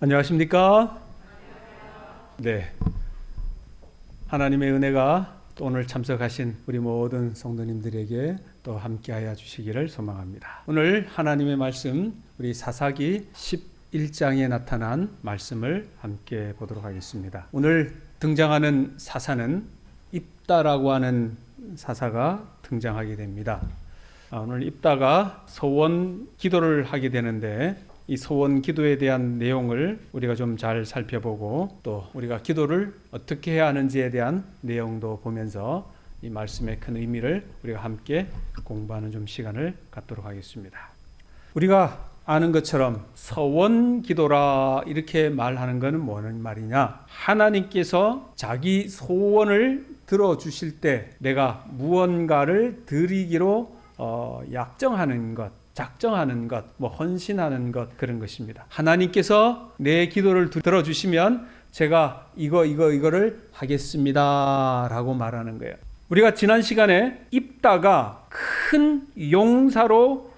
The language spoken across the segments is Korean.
안녕하십니까? 네. 하나님의 은혜가 또 오늘 참석하신 우리 모든 성도님들에게 또 함께하여 주시기를 소망합니다. 오늘 하나님의 말씀, 우리 사사기 11장에 나타난 말씀을 함께 보도록 하겠습니다. 오늘 등장하는 사사는 입다라고 하는 사사가 등장하게 됩니다. 오늘 입다가 소원 기도를 하게 되는데, 이 소원 기도에 대한 내용을 우리가 좀 잘 살펴보고, 또 우리가 기도를 어떻게 해야 하는지에 대한 내용도 보면서 이 말씀의 큰 의미를 우리가 함께 공부하는 좀 시간을 갖도록 하겠습니다. 우리가 아는 것처럼 소원 기도라 이렇게 말하는 것은 뭐는 말이냐? 하나님께서 자기 소원을 들어주실 때 내가 무언가를 드리기로 약정하는 것, 작정하는 것, 헌신하는 것, 그런 것입니다. 하나님께서 내 기도를 들어주시면 제가 이거를 하겠습니다 라고 말하는 거예요. 우리가 지난 시간에 입다가 큰 용사로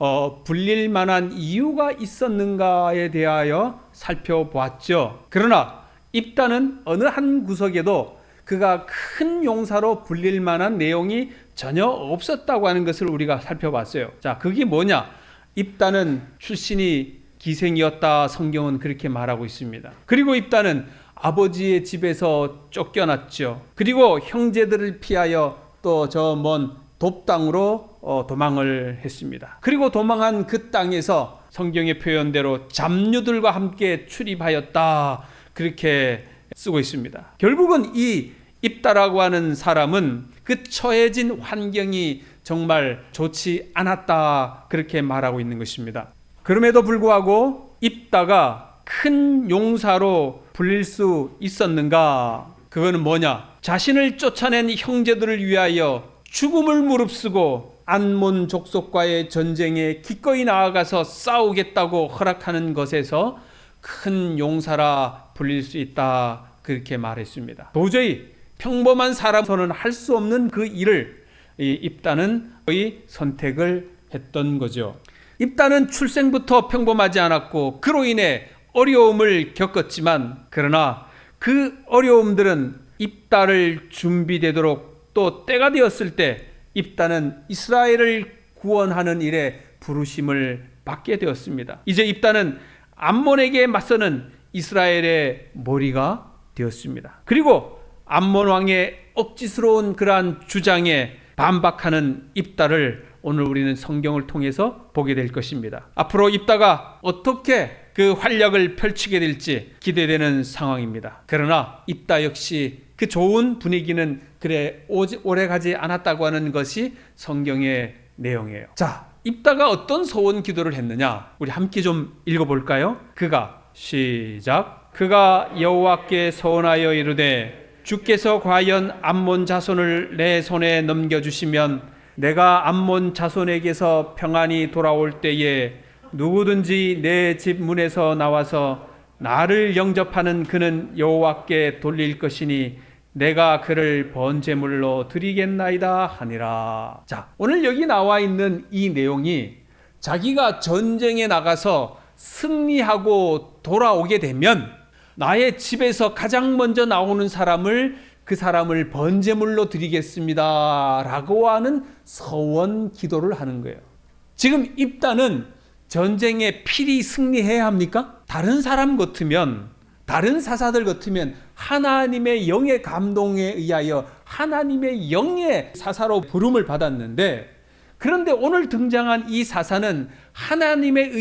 불릴 만한 이유가 있었는가에 대하여 살펴보았죠. 그러나 입다는 어느 한 구석에도 그가 큰 용사로 불릴 만한 내용이 전혀 없었다고 하는 것을 우리가 살펴봤어요. 자, 그게 뭐냐? 입다는 출신이 기생이었다, 성경은 그렇게 말하고 있습니다. 그리고 입다는 아버지의 집에서 쫓겨났죠. 그리고 형제들을 피하여 또 저 먼 돕당으로 도망을 했습니다. 그리고 도망한 그 땅에서 성경의 표현대로 잡류들과 함께 출입하였다, 그렇게 쓰고 있습니다. 결국은 이 입다라고 하는 사람은 그 처해진 환경이 정말 좋지 않았다, 그렇게 말하고 있는 것입니다. 그럼에도 불구하고 입다가 큰 용사로 불릴 수 있었는가? 그거는 뭐냐? 자신을 쫓아낸 형제들을 위하여 죽음을 무릅쓰고 안몬 족속과의 전쟁에 기꺼이 나아가서 싸우겠다고 허락하는 것에서 큰 용사라 불릴 수 있다, 그렇게 말했습니다. 도저히 평범한 사람으로는 할 수 없는 그 일을 이 입다는 거의 선택을 했던 거죠. 입다는 출생부터 평범하지 않았고 그로 인해 어려움을 겪었지만, 그러나 그 어려움들은 입다를 준비되도록 또 때가 되었을 때 입다는 이스라엘을 구원하는 일에 부르심을 받게 되었습니다. 이제 입다는 암몬에게 맞서는 이스라엘의 머리가 되었습니다. 그리고 암몬 왕의 억지스러운 그러한 주장에 반박하는 입다를 오늘 우리는 성경을 통해서 보게 될 것입니다. 앞으로 입다가 어떻게 그 활약을 펼치게 될지 기대되는 상황입니다. 그러나 입다 역시 그 좋은 분위기는 그래 오래 가지 않았다고 하는 것이 성경의 내용이에요. 자, 입다가 어떤 소원 기도를 했느냐? 우리 함께 좀 읽어볼까요? 그가 여호와께 소원하여 이르되 주께서 과연 암몬 자손을 내 손에 넘겨주시면 내가 암몬 자손에게서 평안히 돌아올 때에 누구든지 내 집 문에서 나와서 나를 영접하는 그는 여호와께 돌릴 것이니 내가 그를 번제물로 드리겠나이다 하니라. 자, 오늘 여기 나와 있는 이 내용이 자기가 전쟁에 나가서 승리하고 돌아오게 되면 나의 집에서 가장 먼저 나오는 그 사람을 번제물로 드리겠습니다 라고 하는 서원 기도를 하는 거예요. 지금 입다는 전쟁에 필히 승리해야 합니까? 다른 사람 같으면, 다른 사사들 같으면 하나님의 영의 감동에 의하여 하나님의 영의 사사로 부름을 받았는데, 그런데 오늘 등장한 이 사사는 하나님의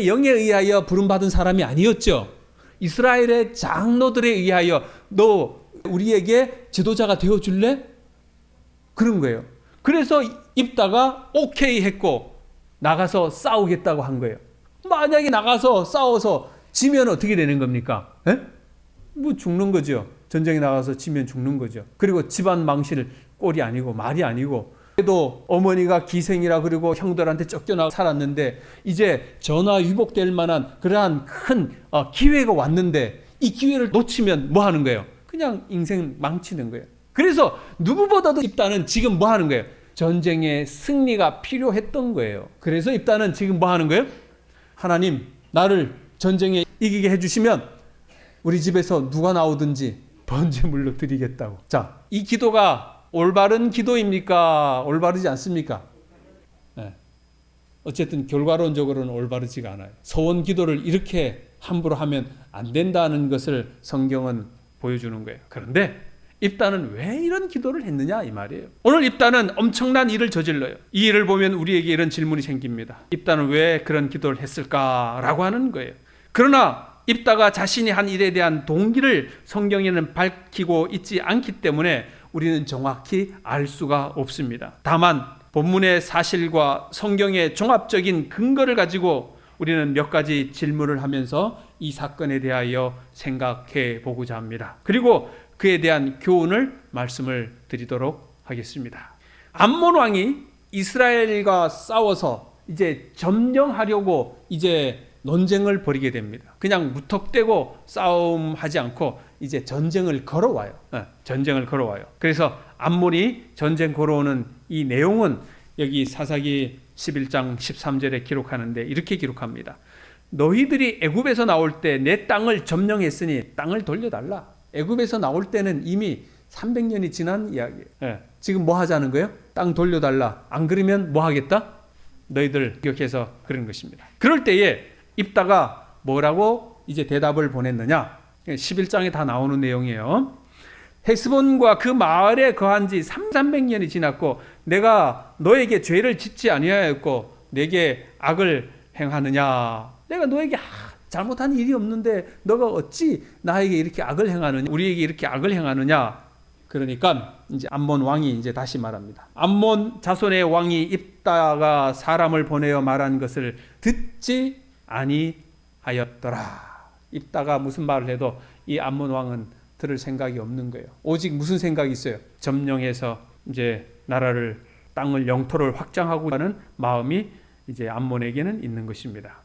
영에 의하여 부름받은 사람이 아니었죠. 이스라엘의 장로들에 의하여 너 우리에게 지도자가 되어줄래? 그런 거예요. 그래서 입다가 오케이 했고 나가서 싸우겠다고 한 거예요. 만약에 나가서 싸워서 지면 어떻게 되는 겁니까? 죽는 거죠. 전쟁에 나가서 지면 죽는 거죠. 그리고 집안 망실 꼴이 아니고 말이 아니고, 그래도 어머니가 기생이라 그리고 형들한테 쫓겨나 살았는데 이제 전화위복될 만한 그러한 큰 기회가 왔는데 이 기회를 놓치면 뭐 하는 거예요? 그냥 인생 망치는 거예요. 그래서 누구보다도 입다는 지금 뭐 하는 거예요? 전쟁의 승리가 필요했던 거예요. 그래서 입다는 지금 뭐 하는 거예요? 하나님, 나를 전쟁에 이기게 해주시면 우리 집에서 누가 나오든지 번제물로 드리겠다고. 자, 이 기도가 올바른 기도입니까? 올바르지 않습니까? 네. 어쨌든 결과론적으로는 올바르지가 않아요. 서원 기도를 이렇게 함부로 하면 안 된다는 것을 성경은 보여주는 거예요. 그런데 입다는 왜 이런 기도를 했느냐 이 말이에요. 오늘 입다는 엄청난 일을 저질러요. 이 일을 보면 우리에게 이런 질문이 생깁니다. 입다는 왜 그런 기도를 했을까라고 하는 거예요. 그러나 입다가 자신이 한 일에 대한 동기를 성경에는 밝히고 있지 않기 때문에 우리는 정확히 알 수가 없습니다. 다만 본문의 사실과 성경의 종합적인 근거를 가지고 우리는 몇 가지 질문을 하면서 이 사건에 대하여 생각해 보고자 합니다. 그리고 그에 대한 교훈을 말씀을 드리도록 하겠습니다. 암몬 왕이 이스라엘과 싸워서 이제 점령하려고 이제 논쟁을 벌이게 됩니다. 그냥 무턱대고 싸움하지 않고 이제 전쟁을 걸어와요. 전쟁을 걸어와요. 그래서 암몬이 전쟁 걸어오는 이 내용은 여기 사사기 11장 13절에 기록하는데 이렇게 기록합니다. 너희들이 애굽에서 나올 때 내 땅을 점령했으니 땅을 돌려달라. 애굽에서 나올 때는 이미 300년이 지난 이야기예요. 지금 뭐 하자는 거예요? 땅 돌려달라. 안 그러면 뭐 하겠다? 너희들 기억해서 그런 것입니다. 그럴 때에 입다가 뭐라고 이제 대답을 보냈느냐? 11장에 다 나오는 내용이에요. 헤스본과 그 마을에 거한 지 300년이 지났고 내가 너에게 죄를 짓지 아니하였고 내게 악을 행하느냐? 내가 너에게 잘못한 일이 없는데 너가 어찌 나에게 이렇게 악을 행하느냐? 우리에게 이렇게 악을 행하느냐? 그러니까 이제 암몬 왕이 이제 다시 말합니다. 암몬 자손의 왕이 입다가 사람을 보내어 말한 것을 듣지 아니하였더라. 입다가 무슨 말을 해도 이 암몬 왕은 들을 생각이 없는 거예요. 오직 무슨 생각이 있어요? 점령해서 이제 나라를 땅을 영토를 확장하고 하는 마음이 이제 암몬에게는 있는 것입니다.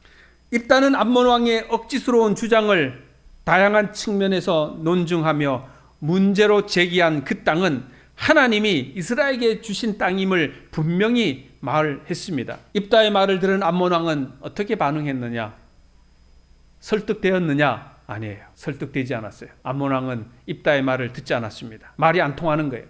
입다는 암몬 왕의 억지스러운 주장을 다양한 측면에서 논증하며 문제로 제기한 그 땅은 하나님이 이스라엘에게 주신 땅임을 분명히 말했습니다. 입다의 말을 들은 암몬 왕은 어떻게 반응했느냐? 설득되었느냐? 아니에요. 설득되지 않았어요. 암몬 왕은 입다의 말을 듣지 않았습니다. 말이 안 통하는 거예요.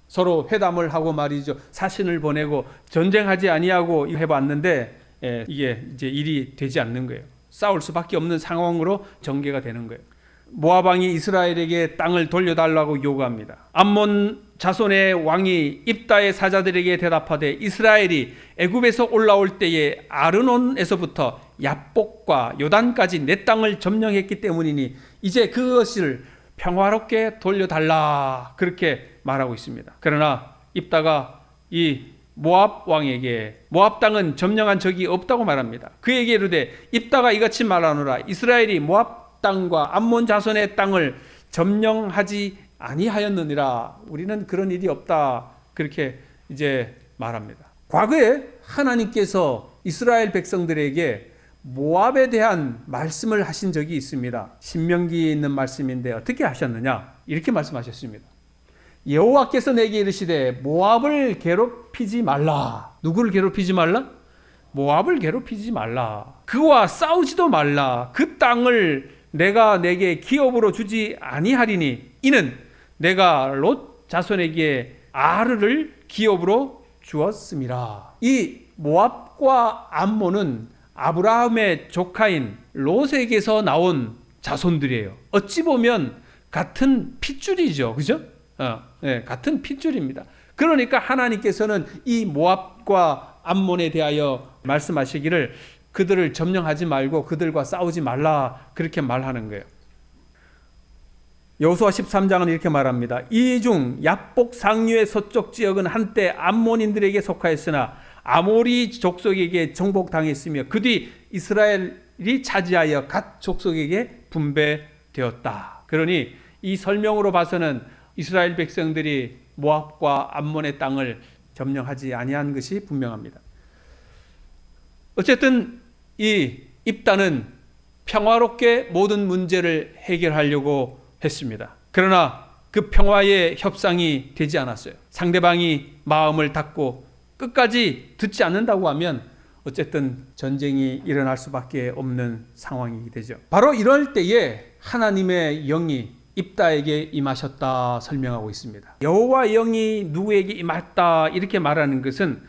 서로 회담을 하고 말이죠. 사신을 보내고 전쟁하지 아니하고 해봤는데 이게 이제 일이 되지 않는 거예요. 싸울 수밖에 없는 상황으로 전개가 되는 거예요. 모압 왕이 이스라엘에게 땅을 돌려달라고 요구합니다. 암몬 자손의 왕이 입다의 사자들에게 대답하되 이스라엘이 애굽에서 올라올 때에 아르논에서부터 야복과 요단까지 내 땅을 점령했기 때문이니 이제 그것을 평화롭게 돌려달라 그렇게 말하고 있습니다. 그러나 입다가 이 모압 왕에게 모압 땅은 점령한 적이 없다고 말합니다. 그에게 이르되 입다가 이같이 말하노라 이스라엘이 모압 땅과 암몬 자손의 땅을 점령하지 아니하였느니라. 우리는 그런 일이 없다 그렇게 이제 말합니다. 과거에 하나님께서 이스라엘 백성들에게 모압에 대한 말씀을 하신 적이 있습니다. 신명기에 있는 말씀인데 어떻게 하셨느냐? 이렇게 말씀하셨습니다. 여호와께서 내게 이르시되 모압을 괴롭히지 말라. 누구를 괴롭히지 말라? 모압을 괴롭히지 말라. 그와 싸우지도 말라. 그 땅을 내가 내게 기업으로 주지 아니하리니 이는 내가 롯 자손에게 아르를 기업으로 주었음이라. 이 모압과 암몬은 아브라함의 조카인 롯에게서 나온 자손들이에요. 어찌 보면 같은 핏줄이죠. 그죠? 같은 핏줄입니다. 그러니까 하나님께서는 이 모압과 암몬에 대하여 말씀하시기를 그들을 점령하지 말고 그들과 싸우지 말라 그렇게 말하는 거예요. 여호수아 13장은 이렇게 말합니다. 이 중 야복 상류의 서쪽 지역은 한때 암몬인들에게 속하였으나 아모리 족속에게 정복당했으며 그 뒤 이스라엘이 차지하여 갓 족속에게 분배되었다. 그러니 이 설명으로 봐서는 이스라엘 백성들이 모압과 암몬의 땅을 점령하지 아니한 것이 분명합니다. 어쨌든 이 입다는 평화롭게 모든 문제를 해결하려고 했습니다. 그러나 그 평화의 협상이 되지 않았어요. 상대방이 마음을 닫고 끝까지 듣지 않는다고 하면 어쨌든 전쟁이 일어날 수밖에 없는 상황이 되죠. 바로 이럴 때에 하나님의 영이 입다에게 임하셨다 설명하고 있습니다. 여호와의 영이 누구에게 임했다 이렇게 말하는 것은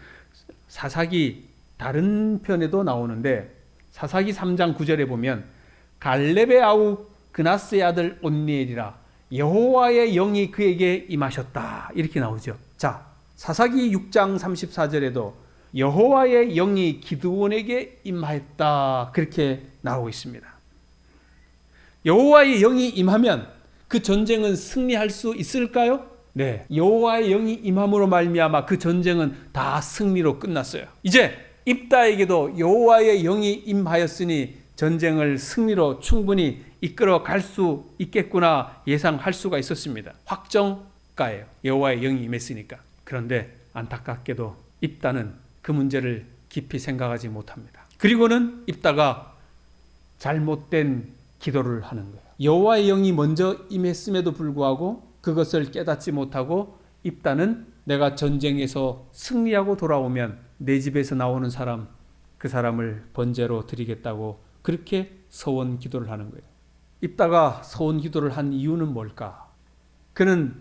사사기 다른 편에도 나오는데 사사기 3장 9절에 보면 갈렙의 아우 그나스의 아들 온니엘이라 여호와의 영이 그에게 임하셨다 이렇게 나오죠. 자, 사사기 6장 34절에도 여호와의 영이 기드온에게 임하였다 그렇게 나오고 있습니다. 여호와의 영이 임하면 그 전쟁은 승리할 수 있을까요? 네, 여호와의 영이 임함으로 말미암아 그 전쟁은 다 승리로 끝났어요. 이제 입다에게도 여호와의 영이 임하였으니 전쟁을 승리로 충분히 이끌어 갈 수 있겠구나 예상할 수가 있었습니다. 확정가예요. 여호와의 영이 임했으니까. 그런데 안타깝게도 입다는 그 문제를 깊이 생각하지 못합니다. 그리고는 입다가 잘못된 기도를 하는 거예요. 여호와의 영이 먼저 임했음에도 불구하고 그것을 깨닫지 못하고 입다는 내가 전쟁에서 승리하고 돌아오면 내 집에서 나오는 사람, 그 사람을 번제로 드리겠다고 그렇게 서원 기도를 하는 거예요. 입다가 서원 기도를 한 이유는 뭘까? 그는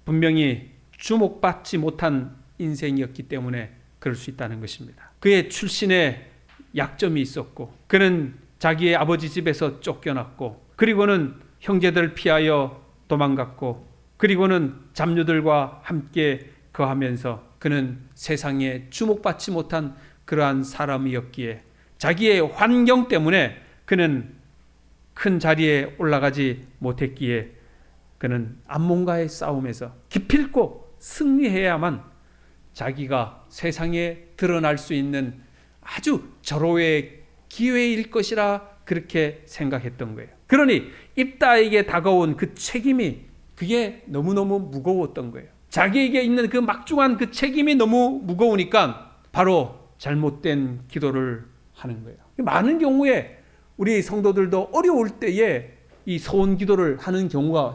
분명히 주목받지 못한 인생이었기 때문에 그럴 수 있다는 것입니다. 그의 출신에 약점이 있었고 그는 자기의 아버지 집에서 쫓겨났고 그리고는 형제들을 피하여 도망갔고 그리고는 잡류들과 함께 거하면서 그는 세상에 주목받지 못한 그러한 사람이었기에 자기의 환경 때문에 그는 큰 자리에 올라가지 못했기에 그는 암몬과의 싸움에서 기필코 승리해야만 자기가 세상에 드러날 수 있는 아주 절호의 기회일 것이라 그렇게 생각했던 거예요. 그러니 입다에게 다가온 그 책임이 그게 너무너무 무거웠던 거예요. 자기에게 있는 그 막중한 그 책임이 너무 무거우니까 바로 잘못된 기도를 하는 거예요. 많은 경우에 우리 성도들도 어려울 때에 이 소원 기도를 하는 경우가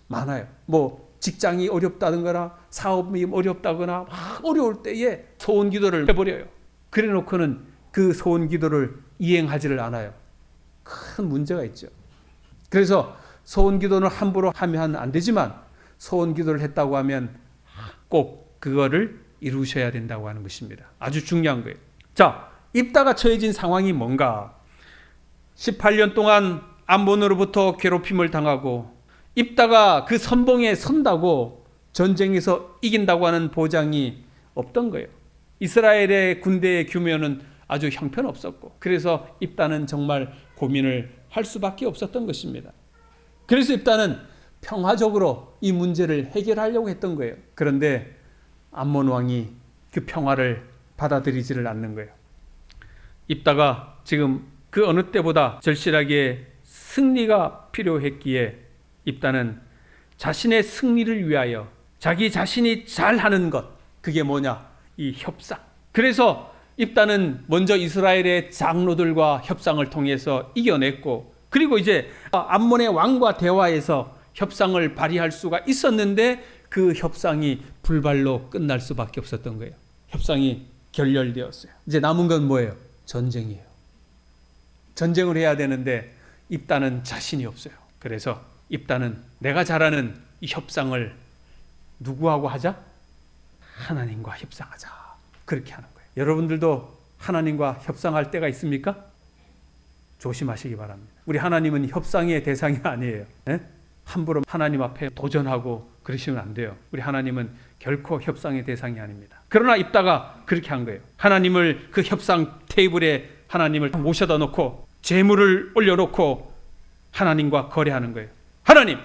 많아요. 뭐 직장이 어렵다거나 사업이 어렵다거나 막 어려울 때에 소원 기도를 해버려요. 그래 놓고는 그 소원 기도를 이행하지를 않아요. 큰 문제가 있죠. 그래서 소원 기도는 함부로 하면 안 되지만 소원 기도를 했다고 하면 꼭 그거를 이루셔야 된다고 하는 것입니다. 아주 중요한 거예요. 자, 입다가 처해진 상황이 뭔가? 18년 동안 암몬으로부터 괴롭힘을 당하고 입다가 그 선봉에 선다고 전쟁에서 이긴다고 하는 보장이 없던 거예요. 이스라엘의 군대의 규모는 아주 형편없었고 그래서 입다는 정말 고민을 할 수밖에 없었던 것입니다. 그래서 입다는 평화적으로 이 문제를 해결하려고 했던 거예요. 그런데 암몬 왕이 그 평화를 받아들이지를 않는 거예요. 입다가 지금 그 어느 때보다 절실하게 승리가 필요했기에 입다는 자신의 승리를 위하여 자기 자신이 잘하는 것, 그게 뭐냐? 이 협상. 그래서 입다는 먼저 이스라엘의 장로들과 협상을 통해서 이겨냈고 그리고 이제 암몬의 왕과 대화해서 협상을 발휘할 수가 있었는데 그 협상이 불발로 끝날 수밖에 없었던 거예요. 협상이 결렬되었어요. 이제 남은 건 뭐예요? 전쟁이에요. 전쟁을 해야 되는데 입다는 자신이 없어요. 그래서 입다는 내가 잘하는 이 협상을 누구하고 하자? 하나님과 협상하자. 그렇게 하는 거예요. 여러분들도 하나님과 협상할 때가 있습니까? 조심하시기 바랍니다. 우리 하나님은 협상의 대상이 아니에요. 네? 함부로 하나님 앞에 도전하고 그러시면 안 돼요. 우리 하나님은 결코 협상의 대상이 아닙니다. 그러나 입다가 그렇게 한 거예요. 하나님을 그 협상 테이블에 하나님을 모셔다 놓고 제물을 올려놓고 하나님과 거래하는 거예요. 하나님,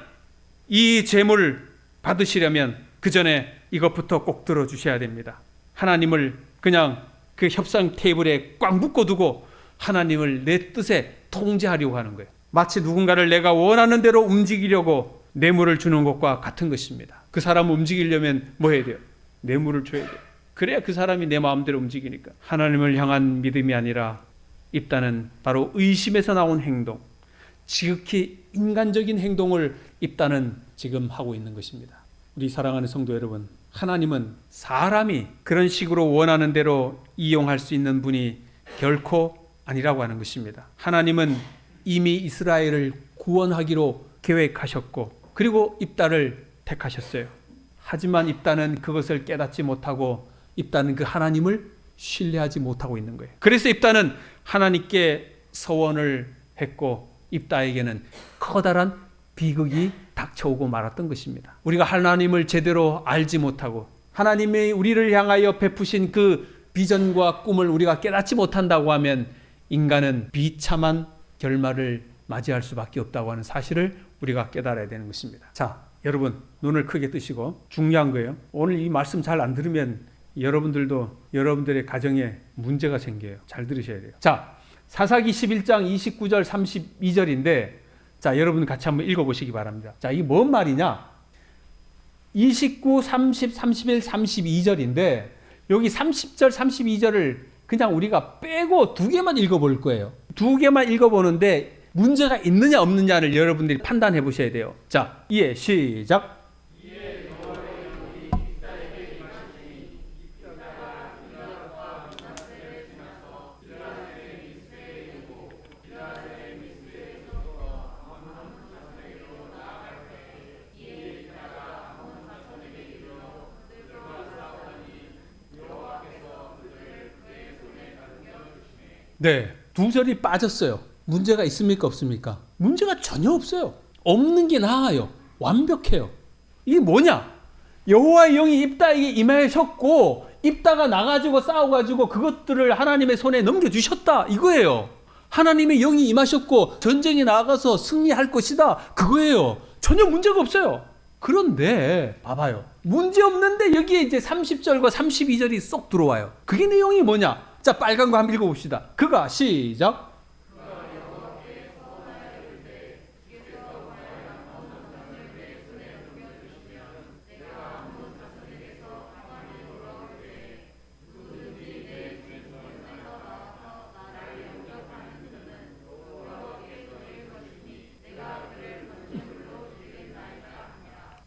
이 제물을 받으시려면 그 전에 이것부터 꼭 들어주셔야 됩니다. 하나님을 그냥 그 협상 테이블에 꽉 묶어두고 하나님을 내 뜻에 통제하려고 하는 거예요. 마치 누군가를 내가 원하는 대로 움직이려고 뇌물을 주는 것과 같은 것입니다. 그 사람을 움직이려면 뭐 해야 돼요? 뇌물을 줘야 돼요. 그래야 그 사람이 내 마음대로 움직이니까. 하나님을 향한 믿음이 아니라 입다는 바로 의심에서 나온 행동, 지극히 인간적인 행동을 입다는 지금 하고 있는 것입니다. 우리 사랑하는 성도 여러분, 하나님은 사람이 그런 식으로 원하는 대로 이용할 수 있는 분이 결코 아니라고 하는 것입니다. 하나님은 이미 이스라엘을 구원하기로 계획하셨고 그리고 입다를 택하셨어요. 하지만 입다는 그것을 깨닫지 못하고 입다는 그 하나님을 신뢰하지 못하고 있는 거예요. 그래서 입다는 하나님께 서원을 했고 입다에게는 커다란 비극이 닥쳐오고 말았던 것입니다. 우리가 하나님을 제대로 알지 못하고 하나님이 우리를 향하여 베푸신 그 비전과 꿈을 우리가 깨닫지 못한다고 하면 인간은 비참한 결말을 맞이할 수밖에 없다고 하는 사실을 우리가 깨달아야 되는 것입니다. 자, 여러분 눈을 크게 뜨시고 중요한 거예요. 오늘 이 말씀 잘 안 들으면 여러분들도 여러분들의 가정에 문제가 생겨요. 잘 들으셔야 돼요. 자, 사사기 11장 29절 32절인데 자, 여러분 같이 한번 읽어보시기 바랍니다. 자, 이게 뭔 말이냐? 29, 30, 31, 32절인데 여기 30절, 32절을 그냥 우리가 빼고 두 개만 읽어볼 거예요. 두 개만 읽어보는데 문제가 있느냐 없느냐를 여러분들이 판단해 보셔야 돼요. 자, 이해 시작. 네, 두 절이 빠졌어요. 문제가 있습니까 없습니까? 문제가 전혀 없어요. 없는 게 나아요. 완벽해요. 이게 뭐냐? 여호와의 영이 입다에게 임하셨고 입다가 나가지고 싸워가지고 그것들을 하나님의 손에 넘겨주셨다 이거예요. 하나님의 영이 임하셨고 전쟁에 나가서 승리할 것이다 그거예요. 전혀 문제가 없어요. 그런데 봐봐요. 문제 없는데 여기에 이제 30절과 32절이 쏙 들어와요. 그게 내용이 뭐냐? 자, 빨간 거 한번 읽어봅시다. 그가 시작.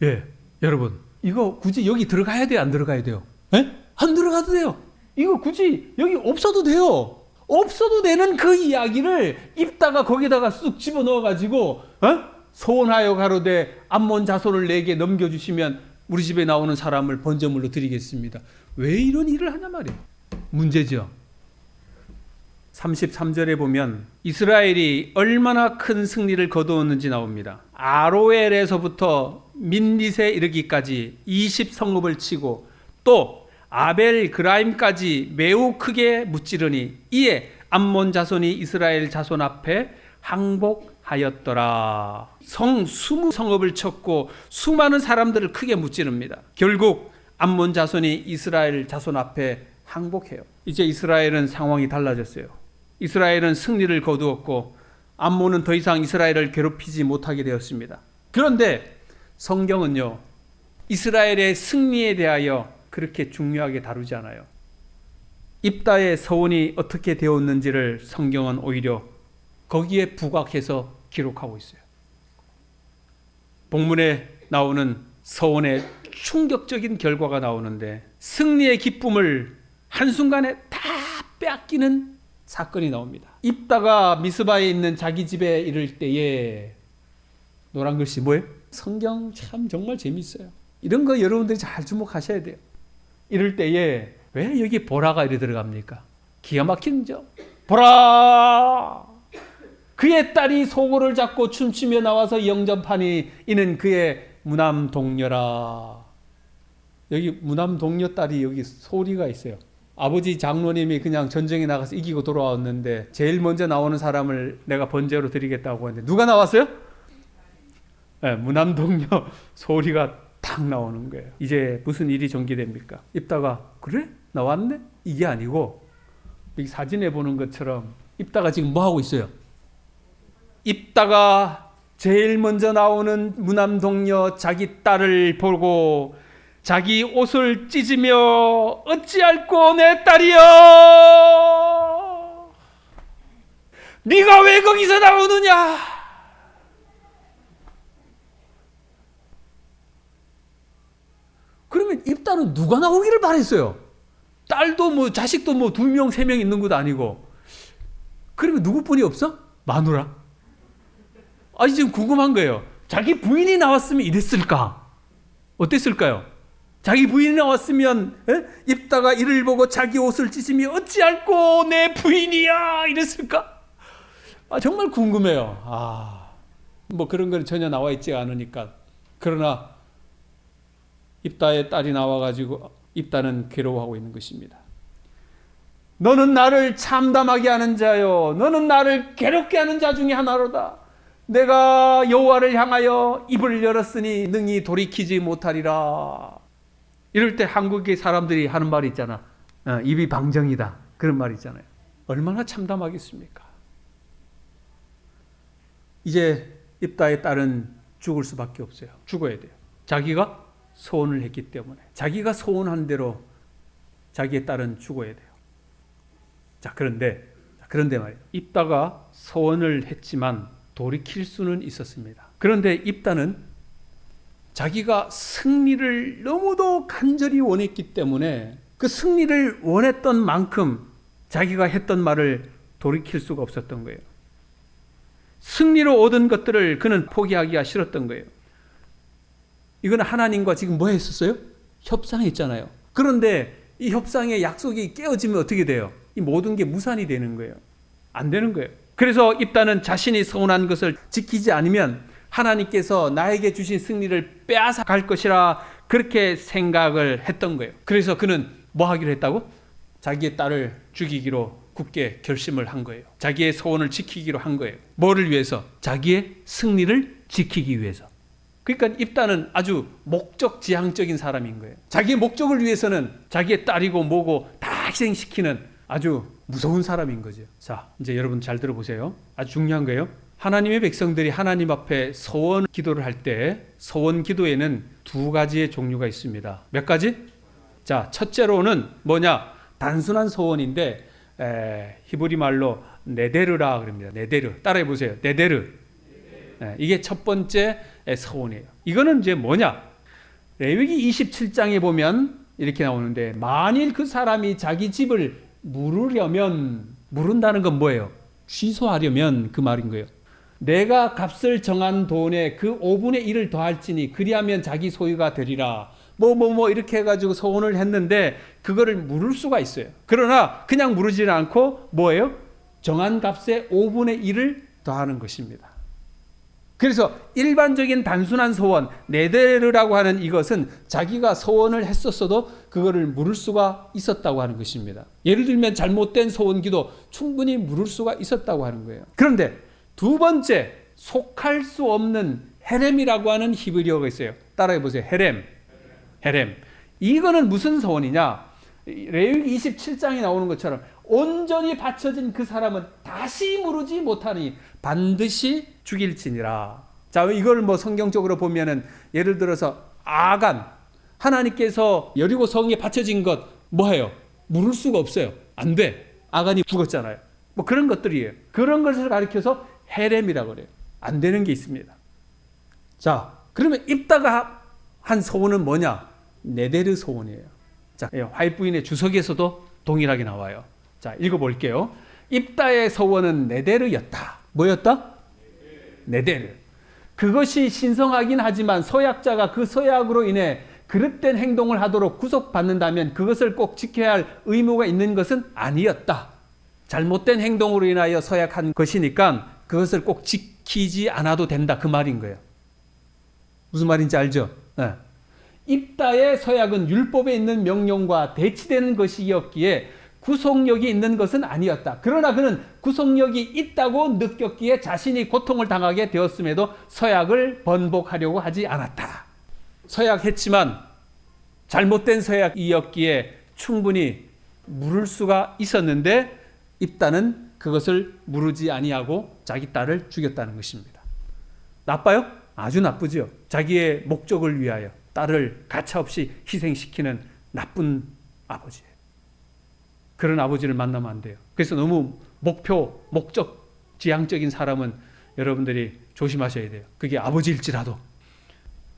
예, 여러분 이거 굳이 여기 들어가야 돼요? 안 들어가야 돼요? 예? 안 들어가도 돼요. 이거 굳이 여기 없어도 돼요. 없어도 되는 그 이야기를 입다가 거기다가 쑥 집어넣어가지고 소원하여 가로되 암몬 자손을 내게 넘겨주시면 우리 집에 나오는 사람을 번제물로 드리겠습니다. 왜 이런 일을 하냐 말이에요. 문제죠. 33절에 보면 이스라엘이 얼마나 큰 승리를 거두었는지 나옵니다. 아로엘에서부터 민릿에 이르기까지 20성읍을 치고 또 아벨 그라임까지 매우 크게 무찌르니 이에 암몬 자손이 이스라엘 자손 앞에 항복하였더라. 20성읍을 쳤고 수많은 사람들을 크게 무찌릅니다. 결국 암몬 자손이 이스라엘 자손 앞에 항복해요. 이제 이스라엘은 상황이 달라졌어요. 이스라엘은 승리를 거두었고 암몬은 더 이상 이스라엘을 괴롭히지 못하게 되었습니다. 그런데 성경은요, 이스라엘의 승리에 대하여 그렇게 중요하게 다루지 않아요. 입다의 서원이 어떻게 되었는지를 성경은 오히려 거기에 부각해서 기록하고 있어요. 본문에 나오는 서원의 충격적인 결과가 나오는데 승리의 기쁨을 한순간에 다 빼앗기는 사건이 나옵니다. 입다가 미스바에 있는 자기 집에 이를 때에 노란 글씨 뭐예요? 성경 참 정말 재밌어요. 이런 거 여러분들이 잘 주목하셔야 돼요. 이럴 때에 왜 여기 보라가 이리 들어갑니까? 기가 막힌 점. 보라! 그의 딸이 소고를 잡고 춤추며 나와서 영접하니 이는 그의 무남 동료라. 여기 무남 동료 딸이 여기 소리가 있어요. 아버지 장로님이 그냥 전쟁에 나가서 이기고 돌아왔는데 제일 먼저 나오는 사람을 내가 번제로 드리겠다고 했는데 누가 나왔어요? 네, 무남 동료 소리가 딱 나오는 거예요. 이제 무슨 일이 전개됩니까? 입다가 그래? 나왔네? 이게 아니고 여기 사진에 보는 것처럼 입다가 지금 뭐 하고 있어요? 입다가 제일 먼저 나오는 무남 동료 자기 딸을 보고 자기 옷을 찢으며 어찌할꼬 내 딸이여 네가 왜 거기서 나오느냐. 그러면 입다는 누가 나오기를 바랬어요? 딸도 뭐 자식도 뭐 2명, 3명 있는 것도 아니고. 그러면 누구뿐이 없어? 마누라. 아니 지금 궁금한 거예요. 자기 부인이 나왔으면 이랬을까? 어땠을까요? 자기 부인이 나왔으면 입다가 이를 보고 자기 옷을 찢으며 어찌할꼬 내 부인이야 이랬을까? 정말 궁금해요. 뭐 그런 건 전혀 나와 있지 않으니까. 그러나 입다의 딸이 나와가지고 입다는 괴로워하고 있는 것입니다. 너는 나를 참담하게 하는 자요, 너는 나를 괴롭게 하는 자 중에 하나로다. 내가 여호와를 향하여 입을 열었으니 능히 돌이키지 못하리라. 이럴 때 한국의 사람들이 하는 말이 있잖아. 입이 방정이다. 그런 말이 있잖아요. 얼마나 참담하겠습니까? 이제 입다의 딸은 죽을 수밖에 없어요. 죽어야 돼요. 자기가 소원을 했기 때문에. 자기가 소원한 대로 자기의 딸은 죽어야 돼요. 그런데 말이에요. 입다가 소원을 했지만 돌이킬 수는 있었습니다. 그런데 입다는 자기가 승리를 너무도 간절히 원했기 때문에 그 승리를 원했던 만큼 자기가 했던 말을 돌이킬 수가 없었던 거예요. 승리로 얻은 것들을 그는 포기하기가 싫었던 거예요. 이건 하나님과 지금 뭐 했었어요? 협상했잖아요. 그런데 이 협상의 약속이 깨어지면 어떻게 돼요? 이 모든 게 무산이 되는 거예요. 안 되는 거예요. 그래서 입다는 자신이 서운한 것을 지키지 않으면 하나님께서 나에게 주신 승리를 빼앗아 갈 것이라 그렇게 생각을 했던 거예요. 그래서 그는 뭐 하기로 했다고? 자기의 딸을 죽이기로 굳게 결심을 한 거예요. 자기의 소원을 지키기로 한 거예요. 뭐를 위해서? 자기의 승리를 지키기 위해서. 그러니까 입다는 아주 목적지향적인 사람인 거예요. 자기의 목적을 위해서는 자기의 딸이고 뭐고 다 희생시키는 아주 무서운 사람인 거죠. 자, 이제 여러분 잘 들어보세요. 아주 중요한 거예요. 하나님의 백성들이 하나님 앞에 소원 기도를 할 때 소원 기도에는 2가지의 종류가 있습니다. 몇 가지? 자, 첫째로는 뭐냐? 단순한 소원인데 히브리 말로 네데르라 그럽니다. 네데르. 따라해 보세요. 네데르. 이게 첫 번째 소원이에요. 이거는 이제 뭐냐? 레위기 27장에 보면 이렇게 나오는데 만일 그 사람이 자기 집을 물은다는 건 뭐예요? 취소하려면 그 말인 거예요. 내가 값을 정한 돈에 그 5분의 1을 더할지니 그리하면 자기 소유가 되리라. 이렇게 해가지고 소원을 했는데 그거를 물을 수가 있어요. 그러나 그냥 물으지는 않고 뭐예요? 정한 값의 5분의 1을 더하는 것입니다. 그래서 일반적인 단순한 소원, 네데르라고 하는 이것은 자기가 소원을 했었어도 그거를 물을 수가 있었다고 하는 것입니다. 예를 들면 잘못된 소원기도 충분히 물을 수가 있었다고 하는 거예요. 그런데 2번째, 속할 수 없는 헤렘이라고 하는 히브리어가 있어요. 따라해 보세요. 헤렘. 이거는 무슨 소원이냐? 레위기 27장에 나오는 것처럼 온전히 바쳐진 그 사람은 다시 무르지 못하니 반드시 죽일지니라. 자, 이걸 성경적으로 보면은 예를 들어서 아간, 하나님께서 여리고 성에 바쳐진 것 뭐예요? 물을 수가 없어요. 안 돼. 아간이 죽었잖아요. 그런 것들이에요. 그런 것을 가리켜서 헤렘이라고 그래요. 안 되는 게 있습니다. 자, 그러면 입다가 한 소원은 뭐냐? 네데르 소원이에요. 자, 화이트부인의 주석에서도 동일하게 나와요. 자, 읽어볼게요. 입다의 소원은 네데르였다. 뭐였다? 네데르. 그것이 신성하긴 하지만 서약자가 그 서약으로 인해 그릇된 행동을 하도록 구속받는다면 그것을 꼭 지켜야 할 의무가 있는 것은 아니었다. 잘못된 행동으로 인하여 서약한 것이니까 그것을 꼭 지키지 않아도 된다. 그 말인 거예요. 무슨 말인지 알죠? 네. 입다의 서약은 율법에 있는 명령과 대치되는 것이었기에 구속력이 있는 것은 아니었다. 그러나 그는 구속력이 있다고 느꼈기에 자신이 고통을 당하게 되었음에도 서약을 번복하려고 하지 않았다. 서약했지만 잘못된 서약이었기에 충분히 물을 수가 있었는데 입다는 그것을 무르지 아니하고 자기 딸을 죽였다는 것입니다. 나빠요? 아주 나쁘죠. 자기의 목적을 위하여 딸을 가차없이 희생시키는 나쁜 아버지예요. 그런 아버지를 만나면 안 돼요. 그래서 너무 목적 지향적인 사람은 여러분들이 조심하셔야 돼요. 그게 아버지일지라도.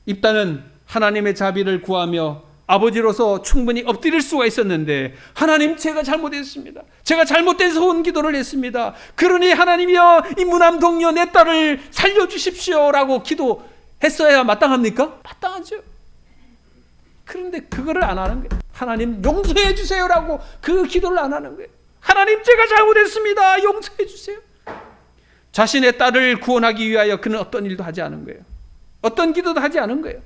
입다는 하나님의 자비를 구하며 아버지로서 충분히 엎드릴 수가 있었는데, 하나님, 제가 잘못했습니다. 제가 잘못된 소원 기도를 했습니다. 그러니 하나님이여, 이 무남 동료 내 딸을 살려주십시오라고 기도했어야 마땅합니까? 마땅하죠. 그런데 그거를 안 하는 거예요. 하나님 용서해 주세요라고 그 기도를 안 하는 거예요. 하나님, 제가 잘못했습니다. 용서해 주세요. 자신의 딸을 구원하기 위하여 그는 어떤 일도 하지 않은 거예요. 어떤 기도도 하지 않은 거예요.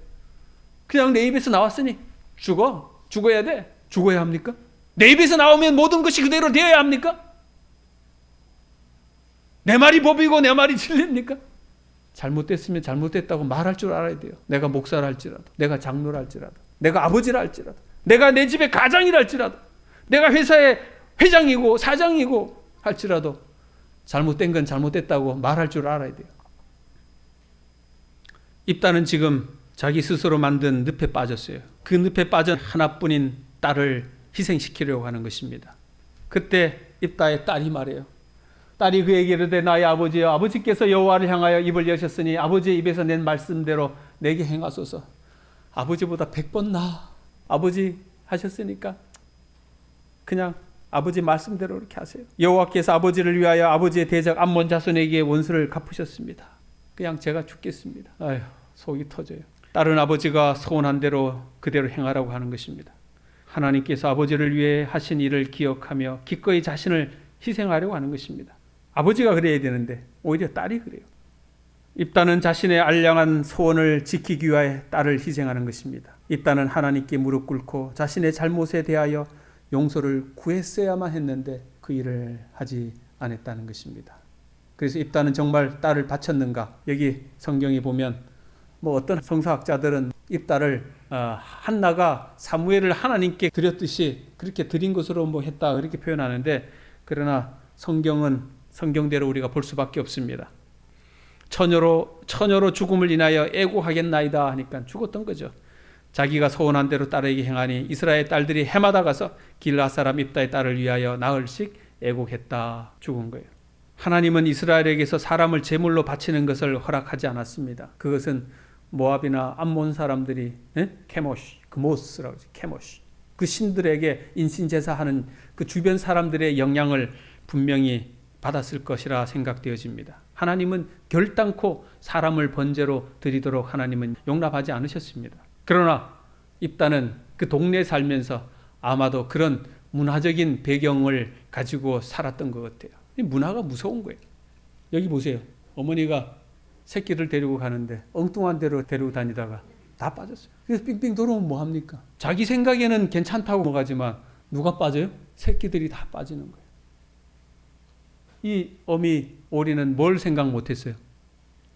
그냥 내 입에서 나왔으니 죽어야 돼. 죽어야 합니까? 내 입에서 나오면 모든 것이 그대로 되어야 합니까? 내 말이 법이고 내 말이 진리입니까? 잘못됐으면 잘못됐다고 말할 줄 알아야 돼요. 내가 목사라 할지라도, 내가 장로라 할지라도, 내가 아버지라 할지라도, 내가 내 집의 가장이라 할지라도, 내가 회사의 회장이고 사장이고 할지라도 잘못된 건 잘못됐다고 말할 줄 알아야 돼요. 입다는 지금 자기 스스로 만든 늪에 빠졌어요. 그 늪에 빠진 하나뿐인 딸을 희생시키려고 하는 것입니다. 그때 입다의 딸이 말해요. 딸이 그에게 이르되, 나의 아버지여, 아버지께서 여호와를 향하여 입을 여셨으니 아버지의 입에서 낸 말씀대로 내게 행하소서. 아버지보다 100번 나아. 아버지 하셨으니까 그냥 아버지 말씀대로 이렇게 하세요. 여호와께서 아버지를 위하여 아버지의 대적 암몬 자손에게 원수를 갚으셨습니다. 그냥 제가 죽겠습니다. 아휴, 속이 터져요. 딸은 아버지가 소원한 대로 그대로 행하라고 하는 것입니다. 하나님께서 아버지를 위해 하신 일을 기억하며 기꺼이 자신을 희생하려고 하는 것입니다. 아버지가 그래야 되는데 오히려 딸이 그래요. 입다는 자신의 알량한 소원을 지키기 위하여 딸을 희생하는 것입니다. 입다는 하나님께 무릎 꿇고 자신의 잘못에 대하여 용서를 구했어야만 했는데 그 일을 하지 않았다는 것입니다. 그래서 입다는 정말 딸을 바쳤는가? 여기 성경에 보면 어떤 성서학자들은 입다를 한나가 사무엘을 하나님께 드렸듯이 그렇게 드린 것으로 했다 그렇게 표현하는데, 그러나 성경은 성경대로 우리가 볼 수밖에 없습니다. 처녀로 죽음을 인하여 애고하겠나이다 하니까 죽었던 거죠. 자기가 소원한 대로 딸에게 행하니 이스라엘 딸들이 해마다 가서 길앗 사람 입다의 딸을 위하여 나흘씩 애곡했다. 죽은 거예요. 하나님은 이스라엘에게서 사람을 제물로 바치는 것을 허락하지 않았습니다. 그것은 모압이나 암몬 사람들이 케모시, 그모스라고 하죠. 케모시. 그 신들에게 인신제사하는 그 주변 사람들의 영향을 분명히 받았을 것이라 생각되어집니다. 하나님은 결단코 사람을 번제로 드리도록 하나님은 용납하지 않으셨습니다. 그러나 입다는 그 동네에 살면서 아마도 그런 문화적인 배경을 가지고 살았던 것 같아요. 이 문화가 무서운 거예요. 여기 보세요. 어머니가 새끼를 데리고 가는데 엉뚱한 데로 데리고 다니다가 다 빠졌어요. 그래서 빙빙 돌아오면 뭐합니까? 자기 생각에는 괜찮다고 가지만 누가 빠져요? 새끼들이 다 빠지는 거예요. 이 어미 오리는 뭘 생각 못했어요?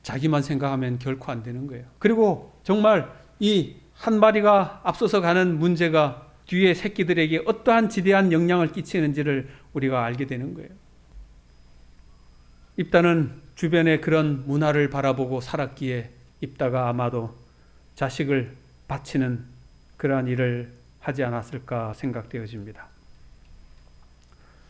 자기만 생각하면 결코 안 되는 거예요. 그리고 정말 이 한 마리가 앞서서 가는 문제가 뒤에 새끼들에게 어떠한 지대한 영향을 끼치는지를 우리가 알게 되는 거예요. 입다는 주변의 그런 문화를 바라보고 살았기에 입다가 아마도 자식을 바치는 그러한 일을 하지 않았을까 생각되어집니다.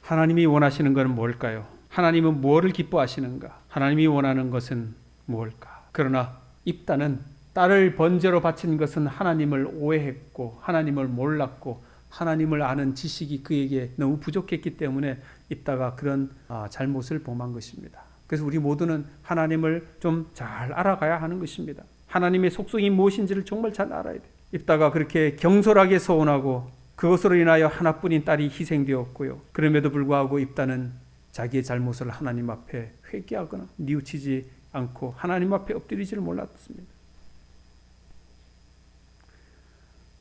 하나님이 원하시는 것은 뭘까요? 하나님은 무엇을 기뻐하시는가? 하나님이 원하는 것은 무엇일까? 그러나 입다는 딸을 번제로 바친 것은 하나님을 오해했고 하나님을 몰랐고 하나님을 아는 지식이 그에게 너무 부족했기 때문에 입다가 그런 잘못을 범한 것입니다. 그래서 우리 모두는 하나님을 좀 잘 알아가야 하는 것입니다. 하나님의 속성이 무엇인지를 정말 잘 알아야 돼요. 입다가 그렇게 경솔하게 소원하고 그것으로 인하여 하나뿐인 딸이 희생되었고요. 그럼에도 불구하고 입다는 자기의 잘못을 하나님 앞에 회개하거나 뉘우치지 않고 하나님 앞에 엎드리지를 몰랐습니다.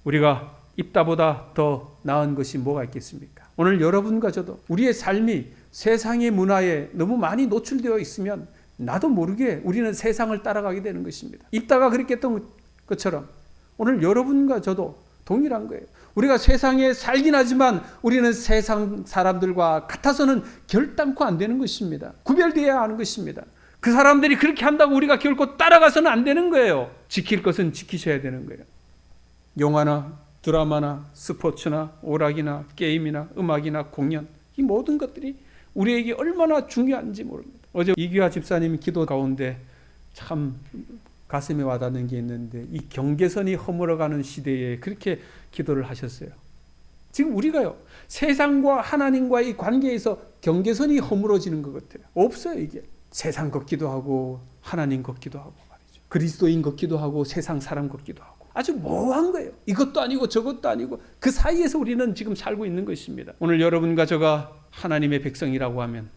우리가 입다보다 더 나은 것이 뭐가 있겠습니까? 오늘 여러분과 저도 우리의 삶이 세상의 문화에 너무 많이 노출되어 있으면 나도 모르게 우리는 세상을 따라가게 되는 것입니다. 입다가 그렇게 했던 것처럼 오늘 여러분과 저도 동일한 거예요. 우리가 세상에 살긴 하지만 우리는 세상 사람들과 같아서는 결단코 안 되는 것입니다. 구별되어야 하는 것입니다. 그 사람들이 그렇게 한다고 우리가 결코 따라가서는 안 되는 거예요. 지킬 것은 지키셔야 되는 거예요. 영화나 드라마나 스포츠나 오락이나 게임이나 음악이나 공연, 이 모든 것들이 우리에게 얼마나 중요한지 모릅니다. 어제 이규하 집사님이 기도 가운데 참 가슴에 와닿는 게 있는데, 이 경계선이 허물어가는 시대에 그렇게 기도를 하셨어요. 지금 우리가요, 세상과 하나님과의 관계에서 경계선이 허물어지는 것 같아요. 없어요. 이게 세상 같기도 하고 하나님 같기도 하고 말이죠. 그리스도인 같기도 하고 세상 사람 같기도 하고 아주 모호한 거예요. 이것도 아니고 저것도 아니고 그 사이에서 우리는 지금 살고 있는 것입니다. 오늘 여러분과 저가 하나님의 백성이라고 하면,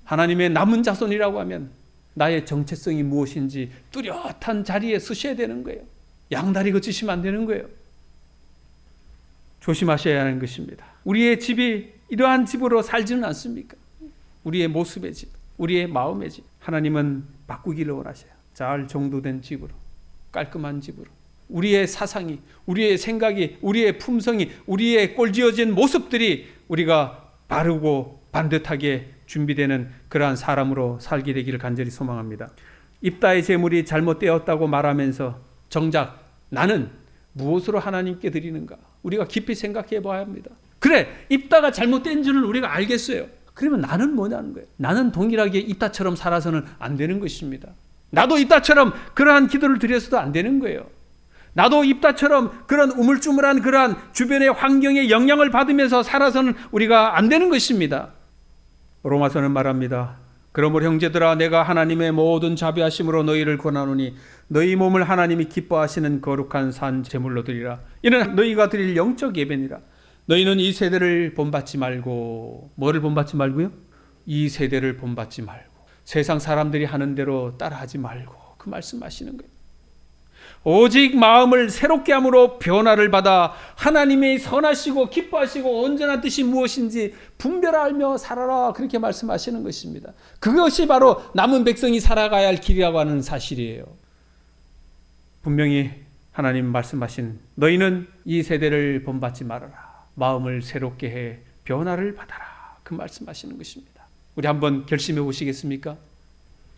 하나님의 남은 자손이라고 하면 나의 정체성이 무엇인지 뚜렷한 자리에 서셔야 되는 거예요. 양다리 거치시면 안 되는 거예요. 조심하셔야 하는 것입니다. 우리의 집이 이러한 집으로 살지는 않습니까? 우리의 모습의 집, 우리의 마음의 집, 하나님은 바꾸기를 원하셔요. 잘 정도된 집으로, 깔끔한 집으로. 우리의 사상이, 우리의 생각이, 우리의 품성이, 우리의 꼴지어진 모습들이 우리가 바르고 반듯하게 준비되는 그러한 사람으로 살게 되기를 간절히 소망합니다. 입다의 제물이 잘못되었다고 말하면서 정작 나는 무엇으로 하나님께 드리는가? 우리가 깊이 생각해 봐야 합니다. 그래, 입다가 잘못된 줄은 우리가 알겠어요. 그러면 나는 뭐냐는 거예요. 나는 동일하게 입다처럼 살아서는 안 되는 것입니다. 나도 입다처럼 그러한 기도를 드려서도 안 되는 거예요. 나도 입다처럼 그런 우물쭈물한 그러한 주변의 환경에 영향을 받으면서 살아서는 우리가 안 되는 것입니다. 로마서는 말합니다. 그러므로 형제들아, 내가 하나님의 모든 자비하심으로 너희를 권하노니 너희 몸을 하나님이 기뻐하시는 거룩한 산 제물로 드리라. 이는 너희가 드릴 영적 예배니라. 너희는 이 세대를 본받지 말고, 뭐를 본받지 말고요? 이 세대를 본받지 말고, 세상 사람들이 하는 대로 따라하지 말고, 그 말씀하시는 거예요. 오직 마음을 새롭게 함으로 변화를 받아 하나님의 선하시고 기뻐하시고 온전한 뜻이 무엇인지 분별하며 살아라, 그렇게 말씀하시는 것입니다. 그것이 바로 남은 백성이 살아가야 할 길이라고 하는 사실이에요. 분명히 하나님 말씀하신 너희는 이 세대를 본받지 말아라, 마음을 새롭게 해 변화를 받아라, 그 말씀하시는 것입니다. 우리 한번 결심해 보시겠습니까?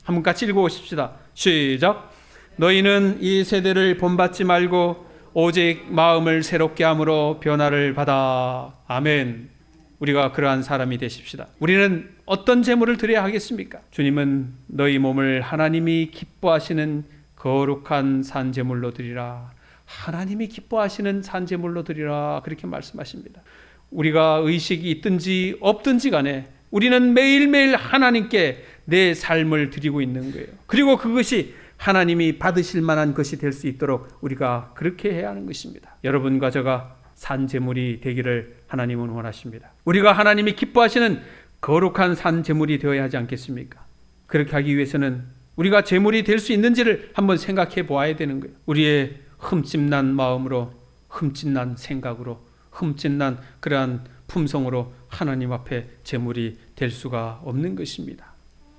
한번 같이 읽어보십시다. 시작. 너희는 이 세대를 본받지 말고 오직 마음을 새롭게 함으로 변화를 받아. 아멘. 우리가 그러한 사람이 되십시다. 우리는 어떤 제물을 드려야 하겠습니까? 주님은 너희 몸을 하나님이 기뻐하시는 거룩한 산제물로 드리라. 하나님이 기뻐하시는 산제물로 드리라, 그렇게 말씀하십니다. 우리가 의식이 있든지 없든지 간에 우리는 매일매일 하나님께 내 삶을 드리고 있는 거예요. 그리고 그것이 하나님이 받으실 만한 것이 될 수 있도록 우리가 그렇게 해야 하는 것입니다. 여러분과 저가 산제물이 되기를 하나님은 원하십니다. 우리가 하나님이 기뻐하시는 거룩한 산제물이 되어야 하지 않겠습니까? 그렇게 하기 위해서는 우리가 제물이 될 수 있는지를 한번 생각해 보아야 되는 거예요. 우리의 흠집난 마음으로, 흠집난 생각으로, 흠집난 그러한 품성으로 하나님 앞에 제물이 될 수가 없는 것입니다.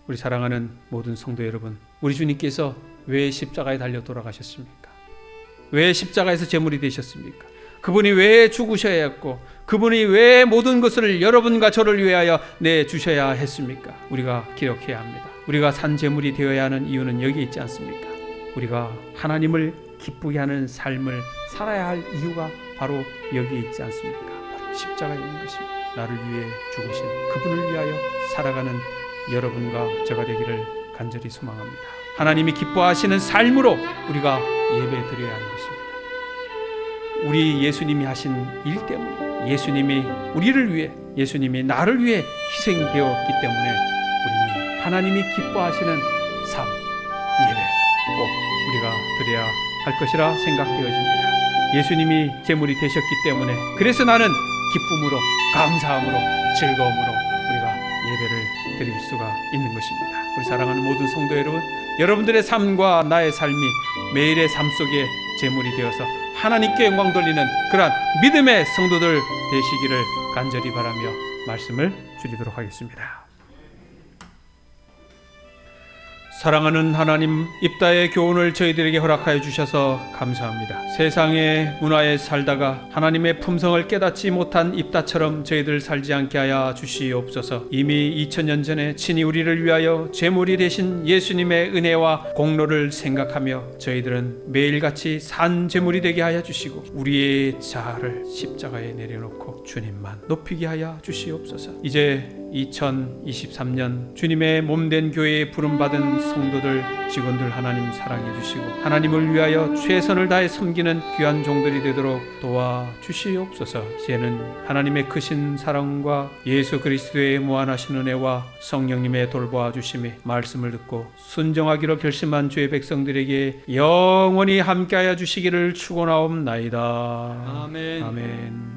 우리 사랑하는 모든 성도 여러분, 우리 주님께서 왜 십자가에 달려 돌아가셨습니까? 왜 십자가에서 제물이 되셨습니까? 그분이 왜 죽으셔야 했고, 그분이 왜 모든 것을 여러분과 저를 위하여 내주셔야 했습니까? 우리가 기억해야 합니다. 우리가 산 제물이 되어야 하는 이유는 여기 있지 않습니까? 우리가 하나님을 기쁘게 하는 삶을 살아야 할 이유가 바로 여기 있지 않습니까? 바로 십자가에 있는 것입니다. 나를 위해 죽으신 그분을 위하여 살아가는 여러분과 저가 되기를 간절히 소망합니다. 하나님이 기뻐하시는 삶으로 우리가 예배 드려야 하는 것입니다. 우리 예수님이 하신 일 때문에, 예수님이 우리를 위해, 예수님이 나를 위해 희생되었기 때문에 우리는 하나님이 기뻐하시는 삶, 예배 꼭 우리가 드려야 할 것이라 생각되어집니다. 예수님이 제물이 되셨기 때문에, 그래서 나는 기쁨으로, 감사함으로, 즐거움으로 우리가 예배를 드릴 수가 있는 것입니다. 우리 사랑하는 모든 성도 여러분, 여러분들의 삶과 나의 삶이 매일의 삶 속에 제물이 되어서 하나님께 영광 돌리는 그러한 믿음의 성도들 되시기를 간절히 바라며 말씀을 드리도록 하겠습니다. 사랑하는 하나님, 입다의 교훈을 저희들에게 허락하여 주셔서 감사합니다. 세상의 문화에 살다가 하나님의 품성을 깨닫지 못한 입다처럼 저희들 살지 않게 하여 주시옵소서. 이미 2000년 전에 친히 우리를 위하여 제물이 되신 예수님의 은혜와 공로를 생각하며 저희들은 매일같이 산 제물이 되게 하여 주시고 우리의 자아를 십자가에 내려놓고 주님만 높이게 하여 주시옵소서. 이제 2023년 주님의 몸된 교회에 부름받은 성도들, 직원들 하나님 사랑해 주시고 하나님을 위하여 최선을 다해 섬기는 귀한 종들이 되도록 도와주시옵소서. 이제는 하나님의 크신 사랑과 예수 그리스도의 무한하신 은혜와 성령님의 돌보아 주심이 말씀을 듣고 순종하기로 결심한 주의 백성들에게 영원히 함께하여 주시기를 축원하옵나이다. 아멘. 아멘.